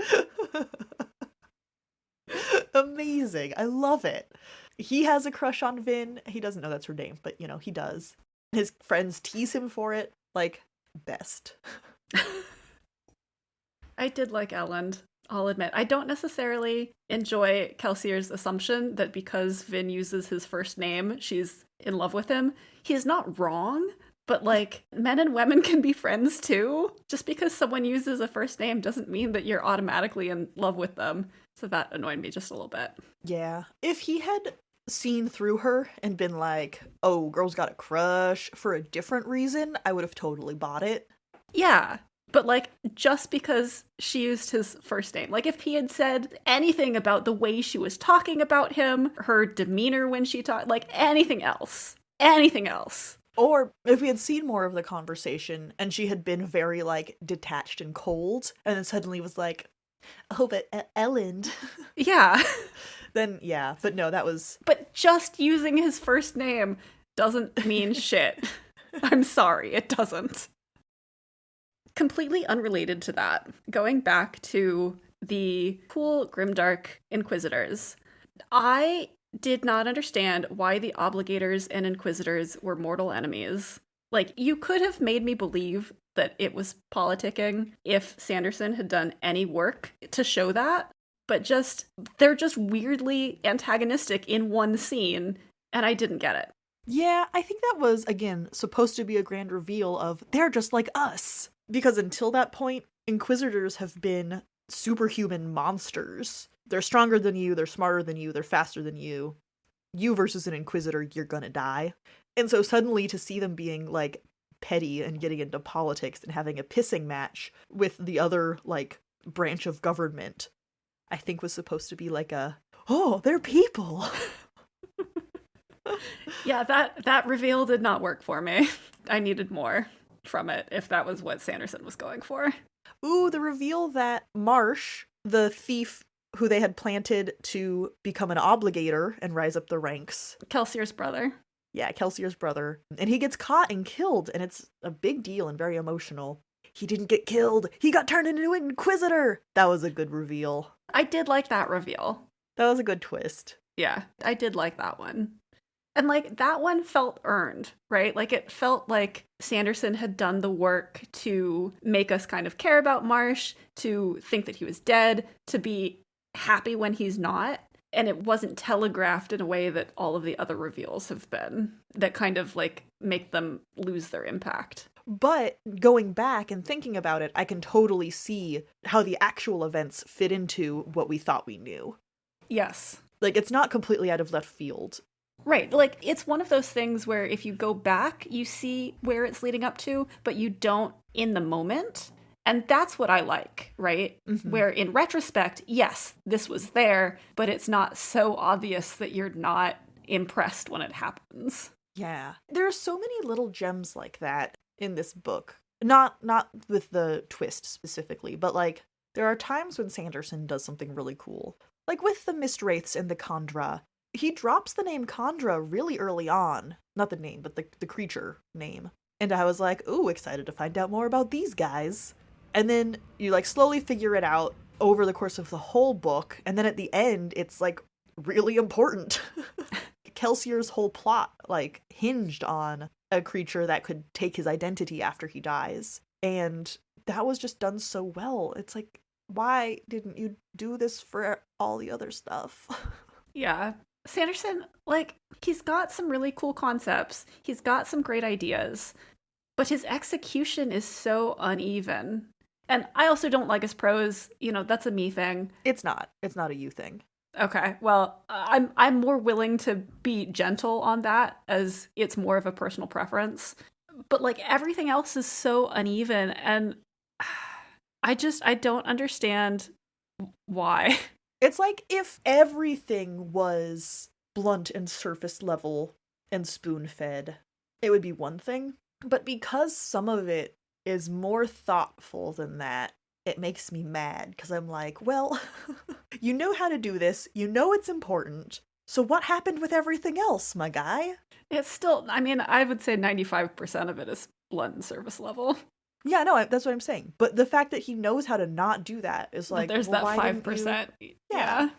Amazing. I love it. He has a crush on Vin. He doesn't know that's her name, but, you know, he does. His friends tease him for it. Like, best. I did like Elend, I'll admit. I don't necessarily enjoy Kelsier's assumption that because Vin uses his first name, she's in love with him. He's not wrong, But, like, men and women can be friends, too. Just because someone uses a first name doesn't mean that you're automatically in love with them. So that annoyed me just a little bit. Yeah. If he had seen through her and been like, oh, girl's got a crush for a different reason, I would have totally bought it. Yeah. But, like, just because she used his first name. Like, if he had said anything about the way she was talking about him, her demeanor when she talked, like, anything else. Anything else. Or if we had seen more of the conversation and she had been very, like, detached and cold, and then suddenly was like, oh, but Ellen. Yeah. Then, yeah. But no, that was... But just using his first name doesn't mean shit. I'm sorry, it doesn't. Completely unrelated to that, going back to the cool Grimdark Inquisitors, I did not understand why the Obligators and Inquisitors were mortal enemies. Like, you could have made me believe that it was politicking if Sanderson had done any work to show that, but they're just weirdly antagonistic in one scene, and I didn't get it. Yeah, I think that was, again, supposed to be a grand reveal of, they're just like us. Because until that point, Inquisitors have been superhuman monsters. They're stronger than you, they're smarter than you, they're faster than you. You versus an Inquisitor, you're gonna die. And so suddenly to see them being, like, petty and getting into politics and having a pissing match with the other, like, branch of government, I think was supposed to be like oh, they're people. Yeah, that reveal did not work for me. I needed more from it, if that was what Sanderson was going for. Ooh, the reveal that Marsh, the thief who they had planted to become an obligator and rise up the ranks. Kelsier's brother. Yeah, Kelsier's brother. And he gets caught and killed, and it's a big deal and very emotional. He didn't get killed. He got turned into an Inquisitor. That was a good reveal. I did like that reveal. That was a good twist. Yeah, I did like that one. And, like, that one felt earned, right? Like, it felt like Sanderson had done the work to make us kind of care about Marsh, to think that he was dead, to be happy when he's not. And it wasn't telegraphed in a way that all of the other reveals have been, that kind of, like, make them lose their impact. But going back and thinking about it, I can totally see how the actual events fit into what we thought we knew. Yes. Like, it's not completely out of left field. Right. Like, it's one of those things where if you go back, you see where it's leading up to, but you don't in the moment. And that's what I like, right? Mm-hmm. Where in retrospect, yes, this was there, but it's not so obvious that you're not impressed when it happens. Yeah. There are so many little gems like that in this book. Not with the twist specifically, but, like, there are times when Sanderson does something really cool. Like with the Mist Wraiths and the Kandra. He drops the name Kandra really early on. Not the name, but the creature name. And I was like, ooh, excited to find out more about these guys. And then you, like, slowly figure it out over the course of the whole book. And then at the end, it's, like, really important. Kelsier's whole plot, like, hinged on a creature that could take his identity after he dies. And that was just done so well. It's like, why didn't you do this for all the other stuff? Yeah. Sanderson, like, he's got some really cool concepts. He's got some great ideas. But his execution is so uneven. And I also don't like his prose. You know, that's a me thing. It's not. It's not a you thing. Okay, well, I'm more willing to be gentle on that, as it's more of a personal preference. But, like, everything else is so uneven, and I don't understand why. It's like if everything was blunt and surface level and spoon-fed, it would be one thing. But because some of it is more thoughtful than that, it makes me mad, because I'm like, well, you know how to do this, you know it's important, so what happened with everything else, my guy? It's still, I mean, I would say 95% of it is blunt and surface level. Yeah, no, that's what I'm saying. But the fact that he knows how to not do that is like, but there's well, that 5%. Yeah.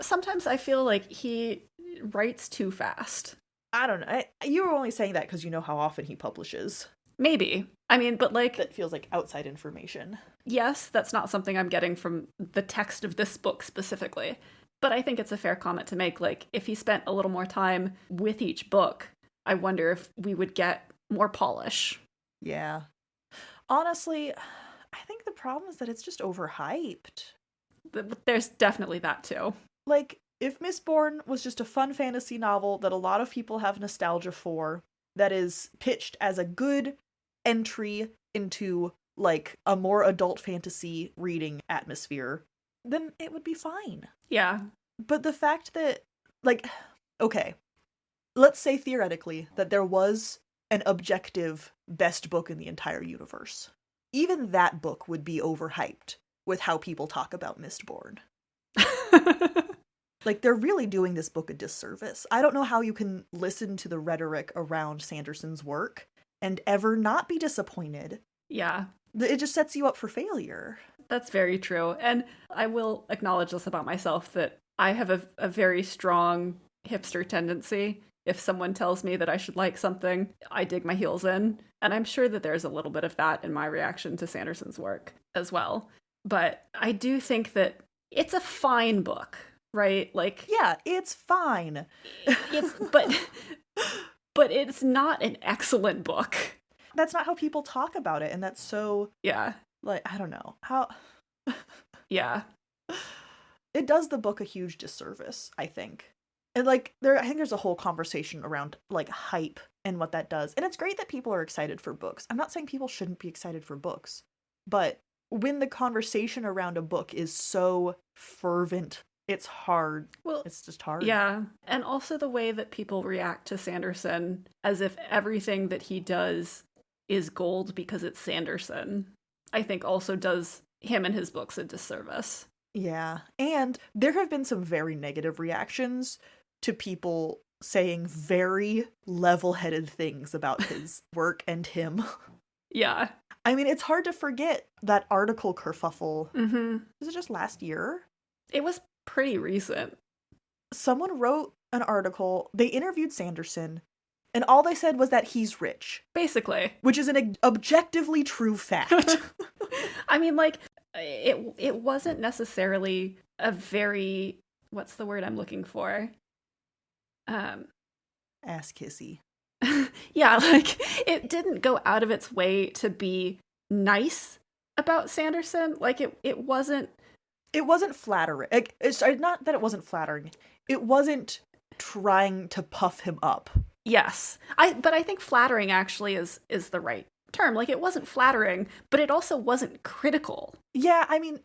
Sometimes I feel like he writes too fast. I don't know. You were only saying that because you know how often he publishes. Maybe. I mean, but, like, that feels like outside information. Yes, that's not something I'm getting from the text of this book specifically. But I think it's a fair comment to make. Like, if he spent a little more time with each book, I wonder if we would get more polish. Yeah. Honestly, I think the problem is that it's just overhyped. There's definitely that too. Like, if Mistborn was just a fun fantasy novel that a lot of people have nostalgia for, that is pitched as a good entry into, like, a more adult fantasy reading atmosphere, then it would be fine. Yeah. But the fact that, like, okay, let's say theoretically that there was an objective best book in the entire universe. Even that book would be overhyped with how people talk about Mistborn. Like, they're really doing this book a disservice. I don't know how you can listen to the rhetoric around Sanderson's work and ever not be disappointed. Yeah. It just sets you up for failure. That's very true. And I will acknowledge this about myself, that I have a very strong hipster tendency. If someone tells me that I should like something, I dig my heels in. And I'm sure that there's a little bit of that in my reaction to Sanderson's work as well. But I do think that it's a fine book, right? Like, yeah, it's fine. but it's not an excellent book. That's not how people talk about it, and that's so... Yeah. Like, I don't know. How... Yeah. It does the book a huge disservice, I think. And, like, I think there's a whole conversation around, like, hype and what that does. And it's great that people are excited for books. I'm not saying people shouldn't be excited for books. But when the conversation around a book is so fervent, it's hard. Well, it's just hard. Yeah. And also the way that people react to Sanderson as if everything that he does is gold because it's Sanderson, I think also does him and his books a disservice. Yeah. And there have been some very negative reactions to people saying very level-headed things about his work and him. Yeah. I mean, it's hard to forget that article kerfuffle. Mm-hmm. Was it just last year? It was pretty recent. Someone wrote an article, they interviewed Sanderson, and all they said was that he's rich. Basically. Which is an objectively true fact. I mean, like, it wasn't necessarily a very, what's the word I'm looking for? Ass kissy. Yeah, like, it didn't go out of its way to be nice about Sanderson. Like, it wasn't... It wasn't flattering. Like, not that it wasn't flattering. It wasn't trying to puff him up. Yes. But I think flattering actually is the right term. Like, it wasn't flattering, but it also wasn't critical. Yeah, I mean,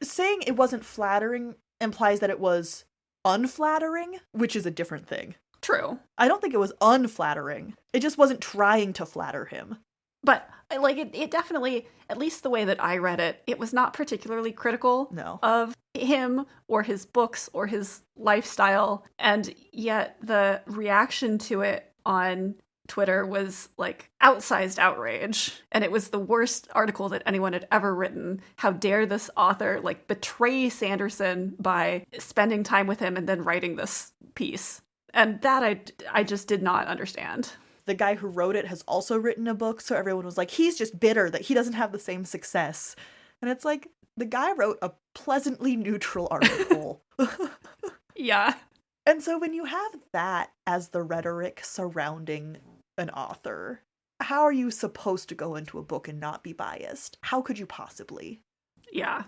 saying it wasn't flattering implies that it was unflattering, which is a different thing. True. I don't think it was unflattering. It just wasn't trying to flatter him. But, like, it definitely, at least the way that I read it, it was not particularly critical of him or his books or his lifestyle. And yet the reaction to it on Twitter was, like, outsized outrage. And it was the worst article that anyone had ever written. How dare this author, like, betray Sanderson by spending time with him and then writing this piece. And that I just did not understand. The guy who wrote it has also written a book, so everyone was like, he's just bitter that he doesn't have the same success. And it's like, the guy wrote a pleasantly neutral article. Yeah. And so when you have that as the rhetoric surrounding an author, how are you supposed to go into a book and not be biased? How could you possibly? Yeah.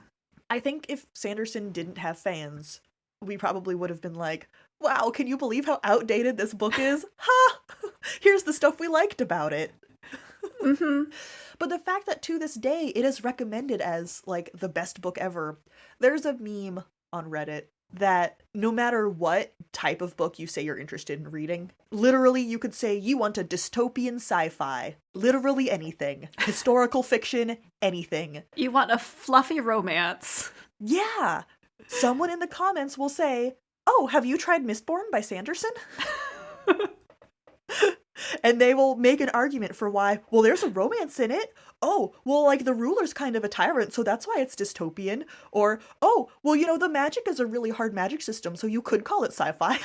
I think if Sanderson didn't have fans, we probably would have been like, wow, can you believe how outdated this book is? Ha! Here's the stuff we liked about it. Mm-hmm. But the fact that to this day it is recommended as, like, the best book ever. There's a meme on Reddit that no matter what type of book you say you're interested in reading, literally you could say you want a dystopian sci-fi. Literally anything. Historical fiction, anything. You want a fluffy romance. Yeah. Someone in the comments will say, oh, have you tried Mistborn by Sanderson? And they will make an argument for why, well, there's a romance in it. Oh, well, like, the ruler's kind of a tyrant, so that's why it's dystopian. Or, oh, well, you know, the magic is a really hard magic system, so you could call it sci-fi.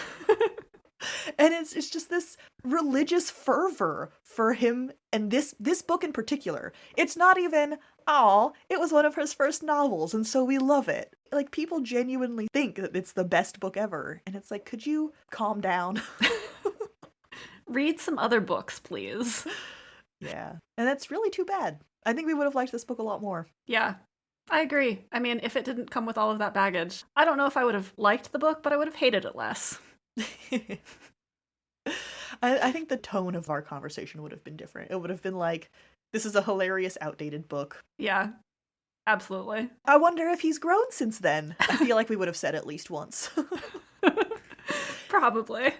And it's just this religious fervor for him and this book in particular. It's not even, oh, it was one of his first novels, and so we love it. Like, people genuinely think that it's the best book ever. And it's like, could you calm down? Read some other books, please. Yeah. And that's really too bad. I think we would have liked this book a lot more. Yeah, I agree. I mean, if it didn't come with all of that baggage, I don't know if I would have liked the book, but I would have hated it less. I think the tone of our conversation would have been different. It would have been like, this is a hilarious, outdated book. Yeah, absolutely. I wonder if he's grown since then. I feel like we would have said at least once. Probably.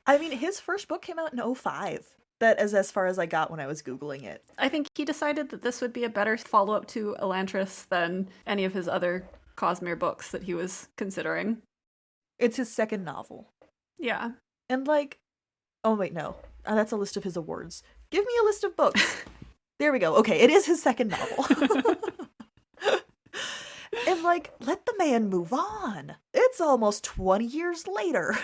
I mean, his first book came out in 2005. That is as far as I got when I was Googling it. I think he decided that this would be a better follow-up to Elantris than any of his other Cosmere books that he was considering. It's his second novel. Yeah. And like, oh wait, no. That's a list of his awards. Give me a list of books. There we go. Okay, it is his second novel. And like, let the man move on. It's almost 20 years later.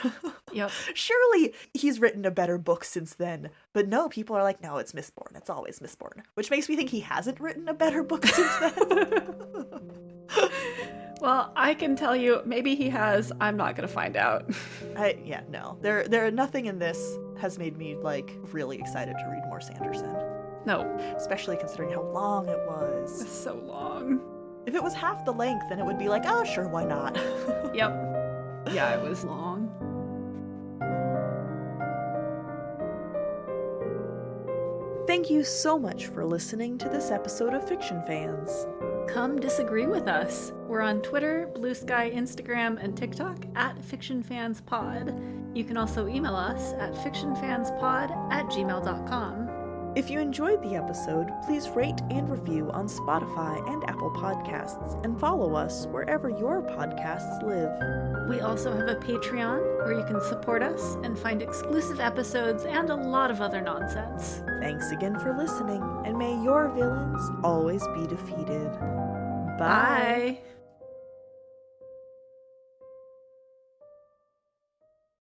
Yep. Surely he's written a better book since then. But no, people are like, no, it's Mistborn. It's always Mistborn. Which makes me think he hasn't written a better book since then. Well, I can tell you, maybe he has. I'm not going to find out. No. There nothing in this has made me like really excited to read more Sanderson. No. Especially considering how long it was. It's so long. If it was half the length, then it would be like, oh, sure, why not? Yep. Yeah, it was long. Thank you so much for listening to this episode of Fiction Fans. Come disagree with us. We're on Twitter, Blue Sky, Instagram, and TikTok at FictionFansPod. You can also email us at fictionfanspod@gmail.com. If you enjoyed the episode, please rate and review on Spotify and Apple Podcasts, and follow us wherever your podcasts live. We also have a Patreon where you can support us and find exclusive episodes and a lot of other nonsense. Thanks again for listening, and may your villains always be defeated. Bye.